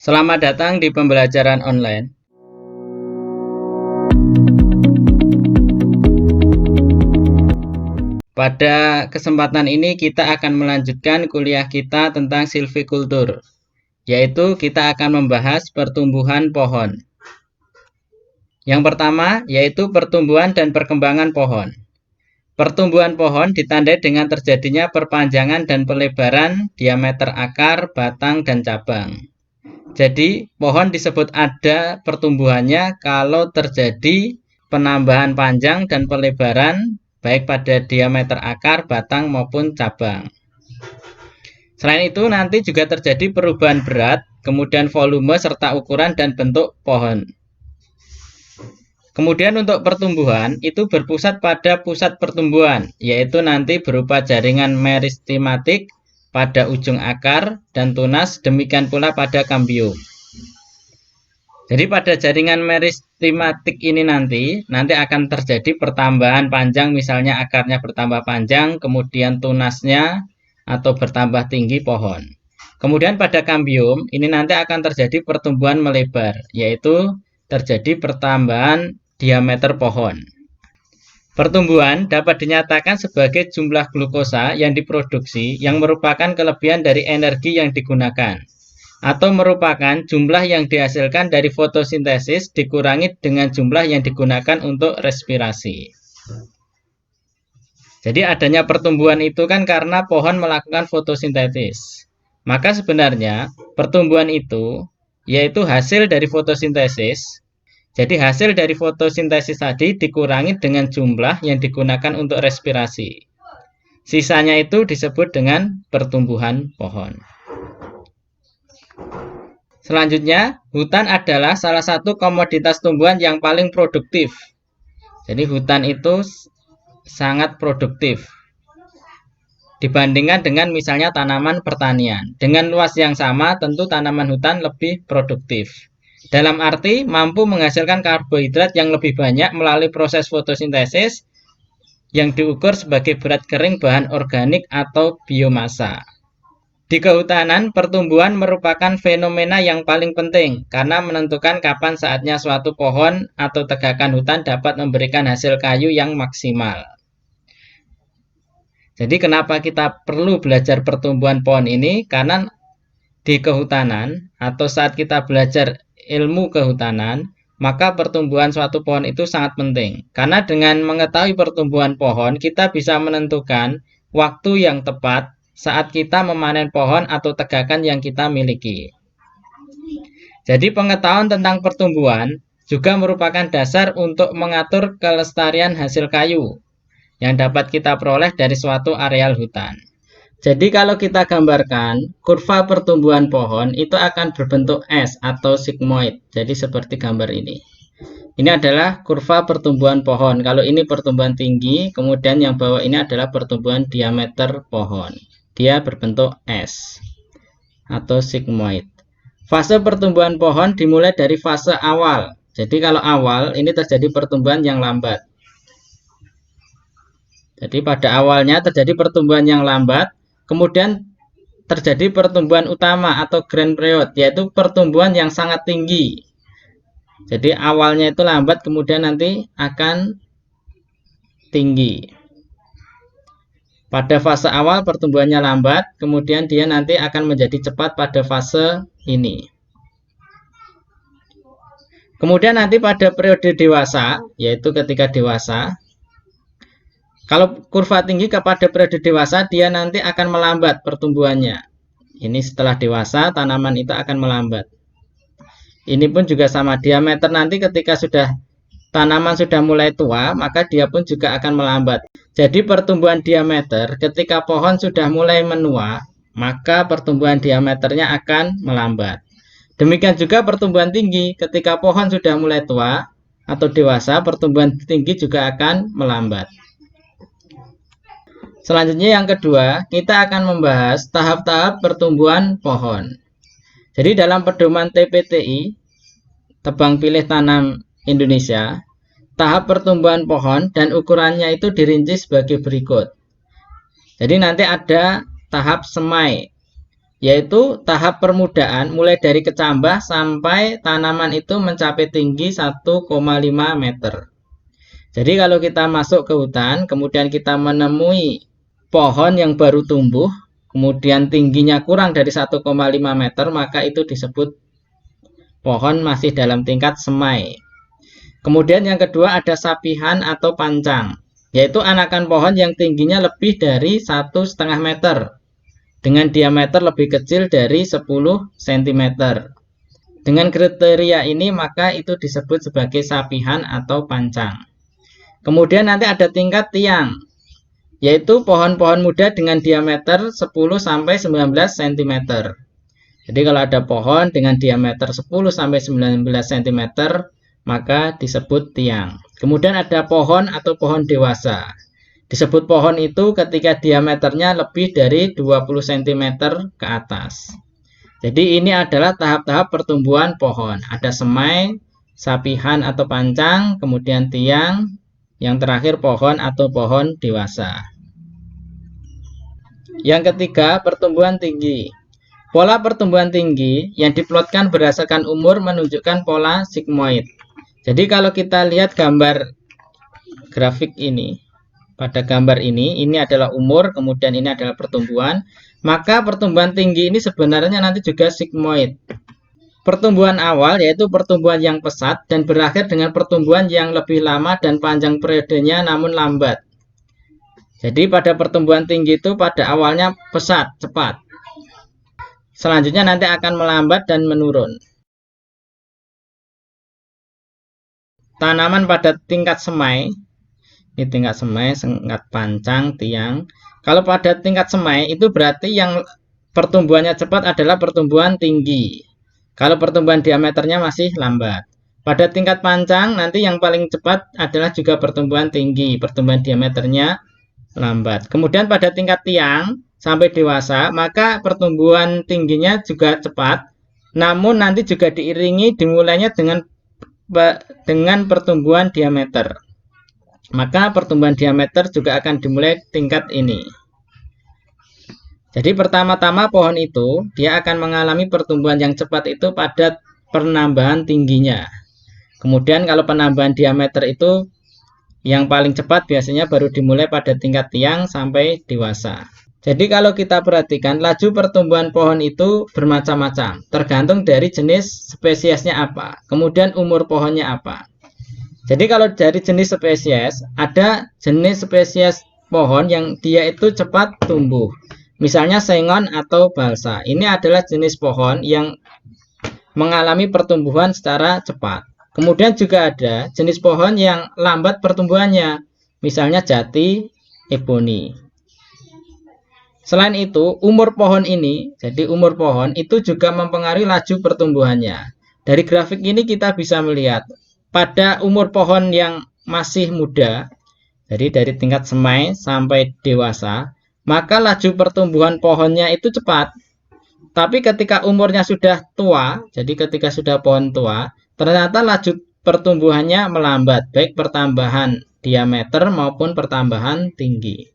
Selamat datang di pembelajaran online. Pada kesempatan ini kita akan melanjutkan kuliah kita tentang silvikultur, yaitu kita akan membahas pertumbuhan pohon. Yang pertama yaitu pertumbuhan dan perkembangan pohon. Pertumbuhan pohon ditandai dengan terjadinya perpanjangan dan pelebaran diameter akar, batang, dan cabang. Jadi, pohon disebut ada pertumbuhannya kalau terjadi penambahan panjang dan pelebaran baik pada diameter akar, batang, maupun cabang. Selain itu, nanti juga terjadi perubahan berat, kemudian volume, serta ukuran dan bentuk pohon. Kemudian untuk pertumbuhan, itu berpusat pada pusat pertumbuhan, yaitu nanti berupa jaringan meristematik pada ujung akar dan tunas, demikian pula pada kambium. Jadi pada jaringan meristematik ini nanti akan terjadi pertambahan panjang, misalnya akarnya bertambah panjang, kemudian tunasnya atau bertambah tinggi pohon. Kemudian pada kambium ini nanti akan terjadi pertumbuhan melebar, yaitu terjadi pertambahan diameter pohon. Pertumbuhan dapat dinyatakan sebagai jumlah glukosa yang diproduksi yang merupakan kelebihan dari energi yang digunakan, atau merupakan jumlah yang dihasilkan dari fotosintesis dikurangi dengan jumlah yang digunakan untuk respirasi. Jadi adanya pertumbuhan itu kan karena pohon melakukan fotosintesis. Maka sebenarnya pertumbuhan itu yaitu hasil dari fotosintesis. Jadi hasil dari fotosintesis tadi dikurangi dengan jumlah yang digunakan untuk respirasi. Sisanya itu disebut dengan pertumbuhan pohon. Selanjutnya, hutan adalah salah satu komoditas tumbuhan yang paling produktif. Jadi hutan itu sangat produktif dibandingkan dengan misalnya tanaman pertanian. Dengan luas yang sama, tentu tanaman hutan lebih produktif. Dalam arti mampu menghasilkan karbohidrat yang lebih banyak melalui proses fotosintesis yang diukur sebagai berat kering bahan organik atau biomasa. Di kehutanan, pertumbuhan merupakan fenomena yang paling penting karena menentukan kapan saatnya suatu pohon atau tegakan hutan dapat memberikan hasil kayu yang maksimal. Jadi kenapa kita perlu belajar pertumbuhan pohon ini? Karena di kehutanan atau saat kita belajar ilmu kehutanan, maka pertumbuhan suatu pohon itu sangat penting. Karena dengan mengetahui pertumbuhan pohon, kita bisa menentukan waktu yang tepat saat kita memanen pohon atau tegakan yang kita miliki. Jadi pengetahuan tentang pertumbuhan juga merupakan dasar untuk mengatur kelestarian hasil kayu yang dapat kita peroleh dari suatu areal hutan. Jadi kalau kita gambarkan, kurva pertumbuhan pohon itu akan berbentuk S atau sigmoid. Jadi seperti gambar ini. Ini adalah kurva pertumbuhan pohon. Kalau ini pertumbuhan tinggi, kemudian yang bawah ini adalah pertumbuhan diameter pohon. Dia berbentuk S atau sigmoid. Fase pertumbuhan pohon dimulai dari fase awal. Jadi kalau awal ini terjadi pertumbuhan yang lambat. Jadi pada awalnya terjadi pertumbuhan yang lambat, kemudian terjadi pertumbuhan utama atau grand period, yaitu pertumbuhan yang sangat tinggi. Jadi awalnya itu lambat, kemudian nanti akan tinggi. Pada fase awal pertumbuhannya lambat, kemudian dia nanti akan menjadi cepat pada fase ini. Kemudian nanti pada periode dewasa, yaitu ketika dewasa, kalau kurva tinggi kepada periode dewasa, dia nanti akan melambat pertumbuhannya. Ini setelah dewasa, tanaman itu akan melambat. Ini pun juga sama, diameter nanti ketika tanaman sudah mulai tua, maka dia pun juga akan melambat. Jadi pertumbuhan diameter ketika pohon sudah mulai menua, maka pertumbuhan diameternya akan melambat. Demikian juga pertumbuhan tinggi ketika pohon sudah mulai tua atau dewasa, pertumbuhan tinggi juga akan melambat. Selanjutnya yang kedua, kita akan membahas tahap-tahap pertumbuhan pohon. Jadi dalam pedoman TPTI, Tebang Pilih Tanam Indonesia, tahap pertumbuhan pohon dan ukurannya itu dirinci sebagai berikut. Jadi nanti ada tahap semai. yaitu tahap permudaan mulai dari kecambah sampai tanaman itu mencapai tinggi 1,5 meter. Jadi kalau kita masuk ke hutan, kemudian kita menemui pohon yang baru tumbuh, kemudian tingginya kurang dari 1,5 meter, maka itu disebut pohon masih dalam tingkat semai. Kemudian yang kedua ada sapihan atau pancang, yaitu anakan pohon yang tingginya lebih dari 1,5 meter dengan diameter lebih kecil dari 10 cm. Dengan kriteria ini maka itu disebut sebagai sapihan atau pancang. Kemudian nanti ada tingkat tiang, yaitu pohon-pohon muda dengan diameter 10-19 cm. Jadi kalau ada pohon dengan diameter 10-19 cm, maka disebut tiang. Kemudian ada pohon atau pohon dewasa. Disebut pohon itu ketika diameternya lebih dari 20 cm ke atas. Jadi ini adalah tahap-tahap pertumbuhan pohon. Ada semai, sapihan atau pancang, kemudian tiang, yang terakhir pohon atau pohon dewasa. Yang ketiga, pertumbuhan tinggi. Pola pertumbuhan tinggi yang diplotkan berdasarkan umur menunjukkan pola sigmoid. Jadi kalau kita lihat gambar grafik ini, pada gambar ini adalah umur, kemudian ini adalah pertumbuhan, maka pertumbuhan tinggi ini sebenarnya nanti juga sigmoid. Pertumbuhan awal yaitu pertumbuhan yang pesat dan berakhir dengan pertumbuhan yang lebih lama dan panjang periodenya namun lambat. Jadi pada pertumbuhan tinggi itu pada awalnya pesat, cepat. Selanjutnya nanti akan melambat dan menurun. Tanaman pada tingkat semai, ini tingkat semai, tingkat pancang, tiang. Kalau pada tingkat semai itu berarti yang pertumbuhannya cepat adalah pertumbuhan tinggi. Kalau pertumbuhan diameternya masih lambat. Pada tingkat pancang nanti yang paling cepat adalah juga pertumbuhan tinggi, pertumbuhan diameternya lambat. Kemudian pada tingkat tiang sampai dewasa, maka pertumbuhan tingginya juga cepat, namun nanti juga diiringi dimulainya dengan pertumbuhan diameter. Maka pertumbuhan diameter juga akan dimulai tingkat ini. Jadi pertama-tama pohon itu dia akan mengalami pertumbuhan yang cepat itu pada penambahan tingginya. Kemudian kalau penambahan diameter itu yang paling cepat biasanya baru dimulai pada tingkat tiang sampai dewasa. Jadi kalau kita perhatikan laju pertumbuhan pohon itu bermacam-macam, tergantung dari jenis spesiesnya apa, kemudian umur pohonnya apa. Jadi kalau dari jenis spesies, ada jenis spesies pohon yang dia itu cepat tumbuh. Misalnya sengon atau balsa. Ini adalah jenis pohon yang mengalami pertumbuhan secara cepat. Kemudian juga ada jenis pohon yang lambat pertumbuhannya. Misalnya jati, eboni. Selain itu, umur pohon ini, jadi umur pohon itu juga mempengaruhi laju pertumbuhannya. Dari grafik ini kita bisa melihat, pada umur pohon yang masih muda, jadi dari tingkat semai sampai dewasa, maka laju pertumbuhan pohonnya itu cepat. Tapi ketika umurnya sudah tua, jadi ketika sudah pohon tua, ternyata laju pertumbuhannya melambat, baik pertambahan diameter maupun pertambahan tinggi.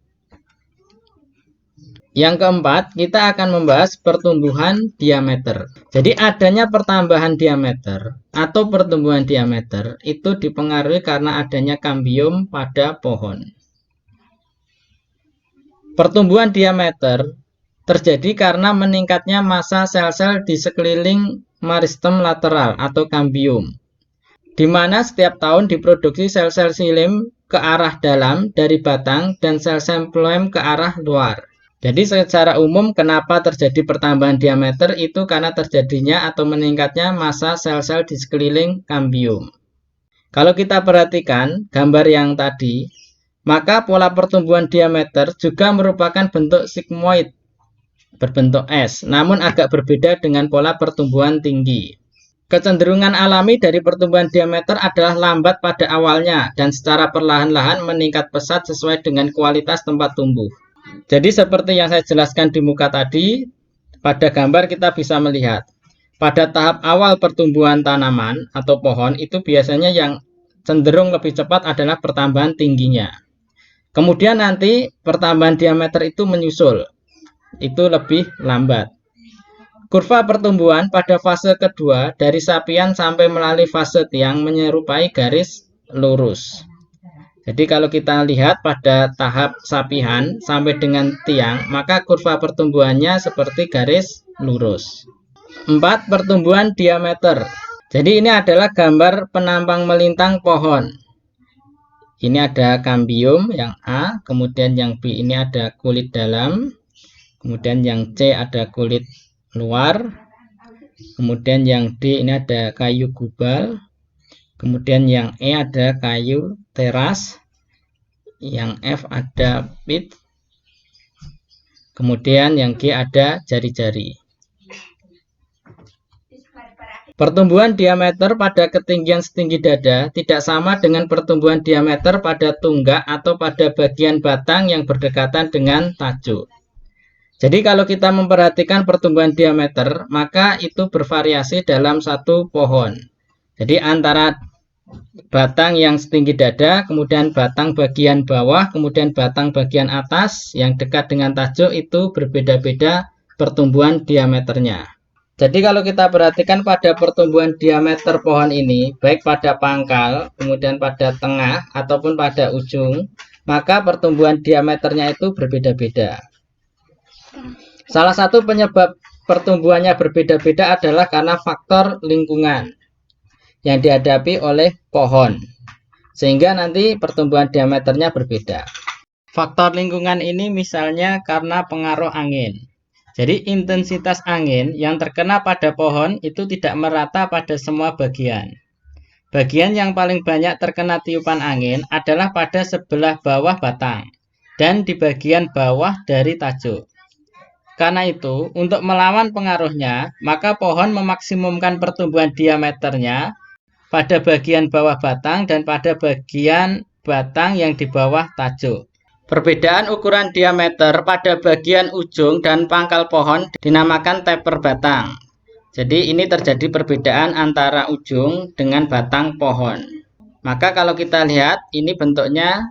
Yang keempat, kita akan membahas pertumbuhan diameter. Jadi adanya pertambahan diameter atau pertumbuhan diameter itu dipengaruhi karena adanya kambium pada pohon. Pertumbuhan diameter terjadi karena meningkatnya massa sel-sel di sekeliling meristem lateral atau kambium, di mana setiap tahun diproduksi sel-sel xilem ke arah dalam dari batang dan sel-sel phloem ke arah luar. Jadi secara umum kenapa terjadi pertambahan diameter itu karena terjadinya atau meningkatnya massa sel-sel di sekeliling kambium. Kalau kita perhatikan gambar yang tadi, maka pola pertumbuhan diameter juga merupakan bentuk sigmoid berbentuk S, namun agak berbeda dengan pola pertumbuhan tinggi. Kecenderungan alami dari pertumbuhan diameter adalah lambat pada awalnya dan secara perlahan-lahan meningkat pesat sesuai dengan kualitas tempat tumbuh. Jadi seperti yang saya jelaskan di muka tadi, pada gambar kita bisa melihat, pada tahap awal pertumbuhan tanaman atau pohon itu biasanya yang cenderung lebih cepat adalah pertambahan tingginya. Kemudian nanti pertambahan diameter itu menyusul, itu lebih lambat. Kurva pertumbuhan pada fase kedua dari sapian sampai melalui fase tiang menyerupai garis lurus. Jadi kalau kita lihat pada tahap sapihan sampai dengan tiang, maka kurva pertumbuhannya seperti garis lurus. 4. Pertumbuhan diameter. Jadi ini adalah gambar penampang melintang pohon. Ini ada kambium yang A, kemudian yang B ini ada kulit dalam, kemudian yang C ada kulit luar, kemudian yang D ini ada kayu gubal, kemudian yang E ada kayu teras, yang F ada pit, kemudian yang G ada jari-jari. Pertumbuhan diameter pada ketinggian setinggi dada tidak sama dengan pertumbuhan diameter pada tunggak atau pada bagian batang yang berdekatan dengan tajuk. Jadi kalau kita memperhatikan pertumbuhan diameter, maka itu bervariasi dalam satu pohon. Jadi antara batang yang setinggi dada, kemudian batang bagian bawah, kemudian batang bagian atas yang dekat dengan tajuk itu berbeda-beda pertumbuhan diameternya. Jadi kalau kita perhatikan pada pertumbuhan diameter pohon ini, baik pada pangkal, kemudian pada tengah, ataupun pada ujung, maka pertumbuhan diameternya itu berbeda-beda. Salah satu penyebab pertumbuhannya berbeda-beda adalah karena faktor lingkungan yang dihadapi oleh pohon, sehingga nanti pertumbuhan diameternya berbeda. Faktor lingkungan ini misalnya karena pengaruh angin. Jadi intensitas angin yang terkena pada pohon itu tidak merata pada semua bagian. Bagian yang paling banyak terkena tiupan angin adalah pada sebelah bawah batang dan di bagian bawah dari tajuk. Karena itu, untuk melawan pengaruhnya, maka pohon memaksimumkan pertumbuhan diameternya pada bagian bawah batang dan pada bagian batang yang di bawah tajuk. Perbedaan ukuran diameter pada bagian ujung dan pangkal pohon dinamakan taper batang. Jadi ini terjadi perbedaan antara ujung dengan batang pohon. Maka kalau kita lihat ini bentuknya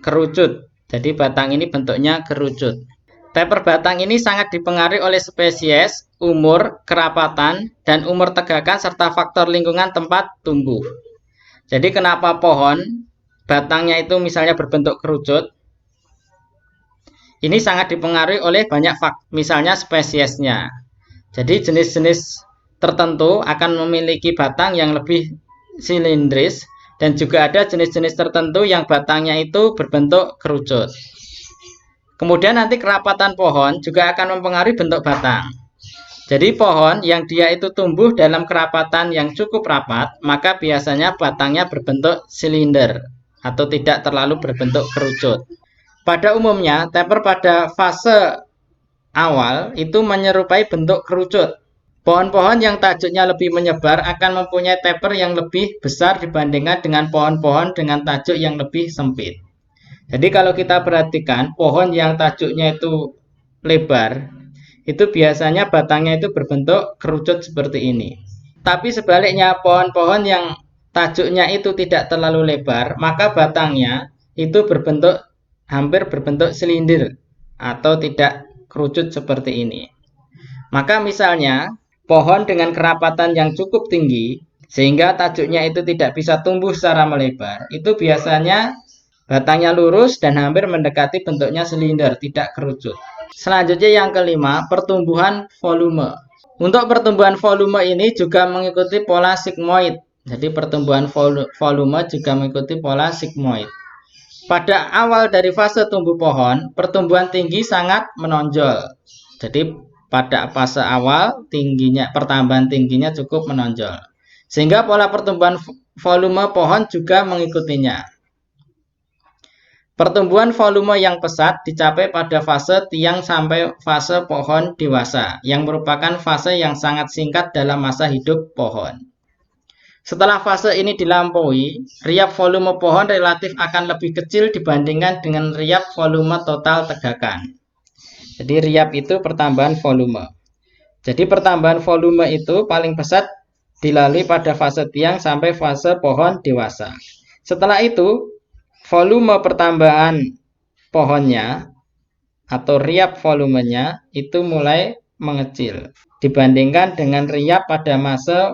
kerucut. Jadi batang ini bentuknya kerucut. Taper batang ini sangat dipengaruhi oleh spesies, umur, kerapatan, dan umur tegakan serta faktor lingkungan tempat tumbuh. Jadi kenapa pohon batangnya itu misalnya berbentuk kerucut? Ini sangat dipengaruhi oleh banyak faktor, misalnya spesiesnya. Jadi jenis-jenis tertentu akan memiliki batang yang lebih silindris dan juga ada jenis-jenis tertentu yang batangnya itu berbentuk kerucut. Kemudian nanti kerapatan pohon juga akan mempengaruhi bentuk batang. Jadi pohon yang dia itu tumbuh dalam kerapatan yang cukup rapat, maka biasanya batangnya berbentuk silinder atau tidak terlalu berbentuk kerucut. Pada umumnya, taper pada fase awal itu menyerupai bentuk kerucut. Pohon-pohon yang tajuknya lebih menyebar akan mempunyai taper yang lebih besar dibandingkan dengan pohon-pohon dengan tajuk yang lebih sempit. Jadi kalau kita perhatikan, pohon yang tajuknya itu lebar, itu biasanya batangnya itu berbentuk kerucut seperti ini. Tapi sebaliknya, pohon-pohon yang tajuknya itu tidak terlalu lebar, maka batangnya itu hampir berbentuk silinder atau tidak kerucut seperti ini. Maka misalnya pohon dengan kerapatan yang cukup tinggi sehingga tajuknya itu tidak bisa tumbuh secara melebar, itu biasanya batangnya lurus dan hampir mendekati bentuknya silinder, tidak kerucut. Selanjutnya yang kelima, pertumbuhan volume. Untuk pertumbuhan volume ini juga mengikuti pola sigmoid. Jadi pertumbuhan volume juga mengikuti pola sigmoid. Pada awal dari fase tumbuh pohon, pertumbuhan tinggi sangat menonjol. Jadi pada fase awal pertambahan tingginya cukup menonjol. Sehingga pola pertumbuhan volume pohon juga mengikutinya. Pertumbuhan volume yang pesat dicapai pada fase tiang sampai fase pohon dewasa, yang merupakan fase yang sangat singkat dalam masa hidup pohon. Setelah fase ini dilampaui, riap volume pohon relatif akan lebih kecil dibandingkan dengan riap volume total tegakan. Jadi riap itu pertambahan volume. Jadi pertambahan volume itu paling pesat dilalui pada fase tiang sampai fase pohon dewasa. Setelah itu, volume pertambahan pohonnya atau riap volumenya itu mulai mengecil. dibandingkan dengan riap pada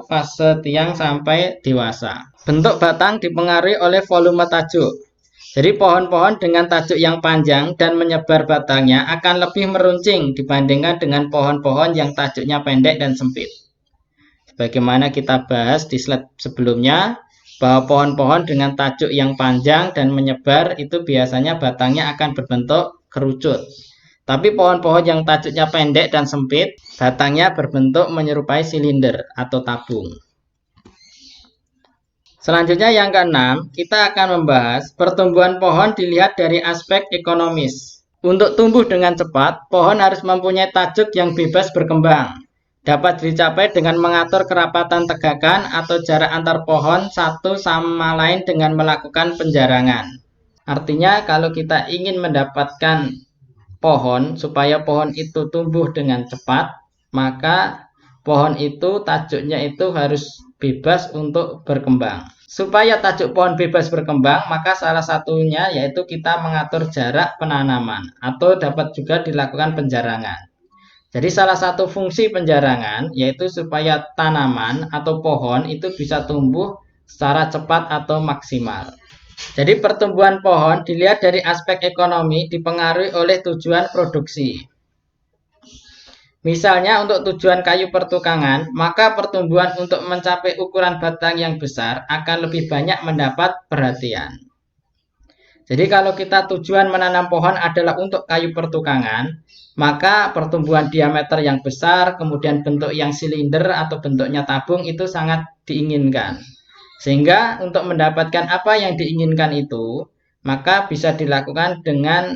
fase tiang sampai dewasa. Bentuk batang dipengaruhi oleh volume tajuk. Jadi pohon-pohon dengan tajuk yang panjang dan menyebar batangnya akan lebih meruncing dibandingkan dengan pohon-pohon yang tajuknya pendek dan sempit. Sebagaimana kita bahas di slide sebelumnya, bahwa pohon-pohon dengan tajuk yang panjang dan menyebar itu biasanya batangnya akan berbentuk kerucut. Tapi pohon-pohon yang tajuknya pendek dan sempit, batangnya berbentuk menyerupai silinder atau tabung. Selanjutnya yang keenam, kita akan membahas pertumbuhan pohon dilihat dari aspek ekonomis. Untuk tumbuh dengan cepat, pohon harus mempunyai tajuk yang bebas berkembang. Dapat dicapai dengan mengatur kerapatan tegakan atau jarak antar pohon satu sama lain dengan melakukan penjarangan. Artinya kalau kita ingin mendapatkan pohon, supaya pohon itu tumbuh dengan cepat, maka pohon itu tajuknya itu harus bebas untuk berkembang. Supaya tajuk pohon bebas berkembang, maka salah satunya yaitu kita mengatur jarak penanaman atau dapat juga dilakukan penjarangan. Jadi salah satu fungsi penjarangan yaitu supaya tanaman atau pohon itu bisa tumbuh secara cepat atau maksimal. Jadi pertumbuhan pohon dilihat dari aspek ekonomi dipengaruhi oleh tujuan produksi. Misalnya untuk tujuan kayu pertukangan, maka pertumbuhan untuk mencapai ukuran batang yang besar akan lebih banyak mendapat perhatian. Jadi kalau kita tujuan menanam pohon adalah untuk kayu pertukangan, maka pertumbuhan diameter yang besar, kemudian bentuk yang silinder atau bentuknya tabung itu sangat diinginkan. Sehingga untuk mendapatkan apa yang diinginkan itu, maka bisa dilakukan dengan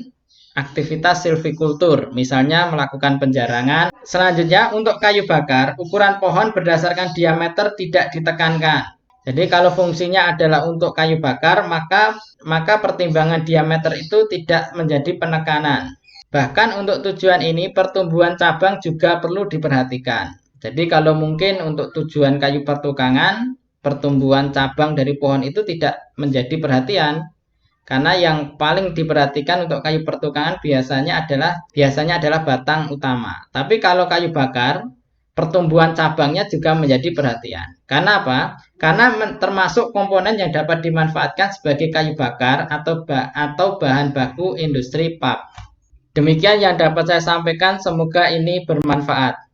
aktivitas silvikultur, misalnya melakukan penjarangan. Selanjutnya untuk kayu bakar, ukuran pohon berdasarkan diameter tidak ditekankan. Jadi kalau fungsinya adalah untuk kayu bakar, maka pertimbangan diameter itu tidak menjadi penekanan. Bahkan untuk tujuan ini pertumbuhan cabang juga perlu diperhatikan. Jadi kalau mungkin untuk tujuan kayu pertukangan, pertumbuhan cabang dari pohon itu tidak menjadi perhatian. Karena yang paling diperhatikan untuk kayu pertukangan biasanya adalah batang utama. Tapi kalau kayu bakar, pertumbuhan cabangnya juga menjadi perhatian. Karena apa? Karena termasuk komponen yang dapat dimanfaatkan sebagai kayu bakar atau bahan baku industri pulp. Demikian yang dapat saya sampaikan, semoga ini bermanfaat.